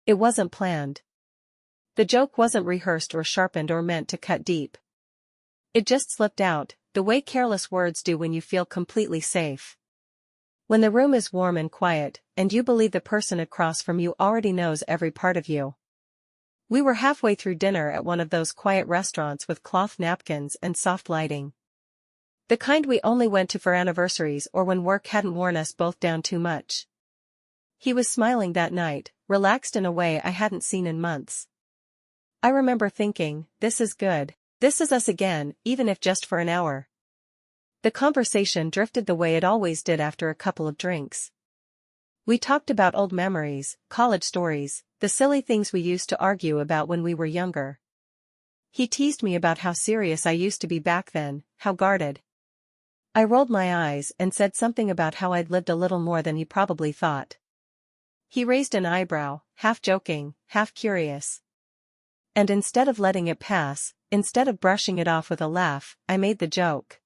It wasn't planned. The joke wasn't rehearsed or sharpened or meant to cut deep. It just slipped out, the way careless words do when you feel completely safe. When the room is warm and quiet, and you believe the person across from you already knows every part of you. We were halfway through dinner at one of those quiet restaurants with cloth napkins and soft lighting. The kind we only went to for anniversaries or when work hadn't worn us both down too much. He was smiling that night, relaxed in a way I hadn't seen in months. I remember thinking, this is good. This is us again, even if just for an hour. The conversation drifted the way it always did after a couple of drinks. We talked about old memories, college stories, the silly things we used to argue about when we were younger. He teased me about how serious I used to be back then, how guarded. I rolled my eyes and said something about how I'd lived a little more than he probably thought. He raised an eyebrow, half joking, half curious. And instead of letting it pass, instead of brushing it off with a laugh, I made the joke.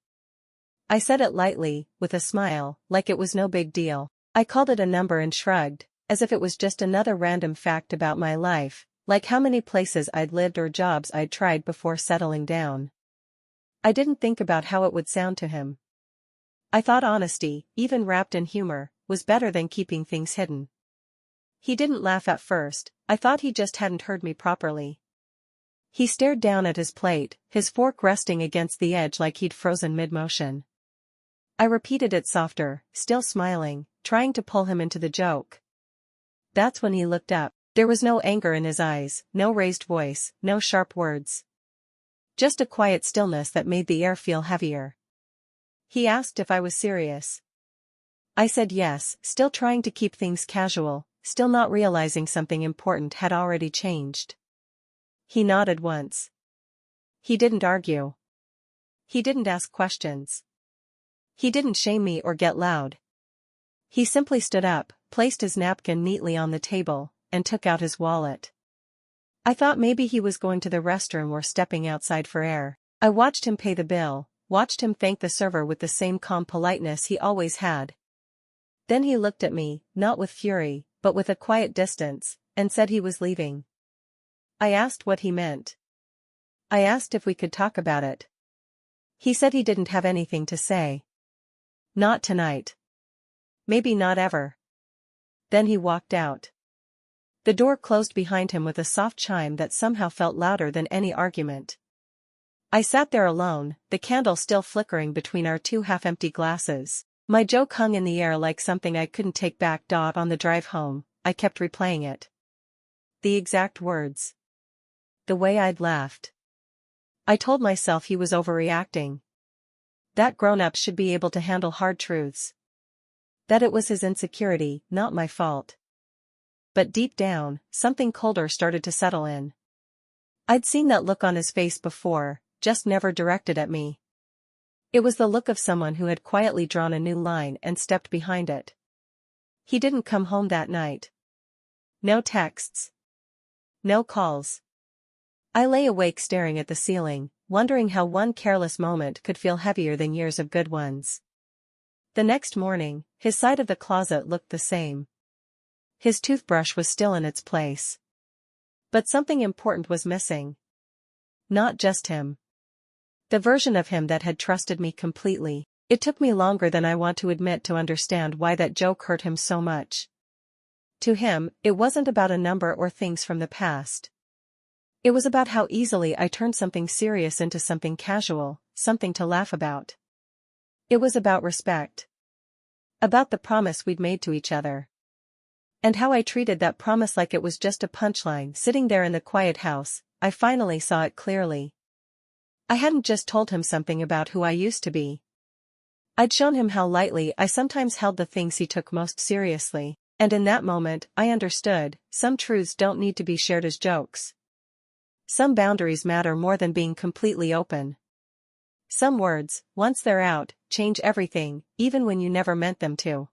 I said it lightly, with a smile, like it was no big deal. I called it a number and shrugged, as if it was just another random fact about my life, like how many places I'd lived or jobs I'd tried before settling down. I didn't think about how it would sound to him. I thought honesty, even wrapped in humor, was better than keeping things hidden. He didn't laugh at first. I thought he just hadn't heard me properly. He stared down at his plate, his fork resting against the edge like he'd frozen mid-motion. I repeated it softer, still smiling, trying to pull him into the joke. That's when he looked up. There was no anger in his eyes, no raised voice, no sharp words. Just a quiet stillness that made the air feel heavier. He asked if I was serious. I said yes, still trying to keep things casual, still not realizing something important had already changed. He nodded once. He didn't argue. He didn't ask questions. He didn't shame me or get loud. He simply stood up, placed his napkin neatly on the table, and took out his wallet. I thought maybe he was going to the restroom or stepping outside for air. I watched him pay the bill, watched him thank the server with the same calm politeness he always had. Then he looked at me, not with fury, but with a quiet distance, and said he was leaving. I asked what he meant. I asked if we could talk about it. He said he didn't have anything to say. Not tonight. Maybe not ever. Then he walked out. The door closed behind him with a soft chime that somehow felt louder than any argument. I sat there alone, the candle still flickering between our two half-empty glasses. My joke hung in the air like something I couldn't take back. On the drive home, I kept replaying it. The exact words. The way I'd laughed. I told myself he was overreacting. That grown-ups should be able to handle hard truths. That it was his insecurity, not my fault. But deep down, something colder started to settle in. I'd seen that look on his face before, just never directed at me. It was the look of someone who had quietly drawn a new line and stepped behind it. He didn't come home that night. No texts. No calls. I lay awake staring at the ceiling, wondering how one careless moment could feel heavier than years of good ones. The next morning, his side of the closet looked the same. His toothbrush was still in its place. But something important was missing. Not just him. The version of him that had trusted me completely. It took me longer than I want to admit to understand why that joke hurt him so much. To him, it wasn't about a number or things from the past. It was about how easily I turned something serious into something casual, something to laugh about. It was about respect. About the promise we'd made to each other. And how I treated that promise like it was just a punchline sitting there in the quiet house. I finally saw it clearly. I hadn't just told him something about who I used to be. I'd shown him how lightly I sometimes held the things he took most seriously, and in that moment, I understood, some truths don't need to be shared as jokes. Some boundaries matter more than being completely open. Some words, once they're out, change everything, even when you never meant them to.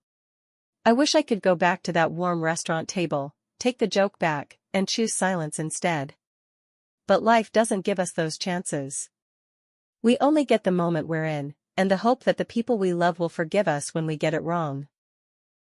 I wish I could go back to that warm restaurant table, take the joke back, and choose silence instead. But life doesn't give us those chances. We only get the moment we're in, and the hope that the people we love will forgive us when we get it wrong.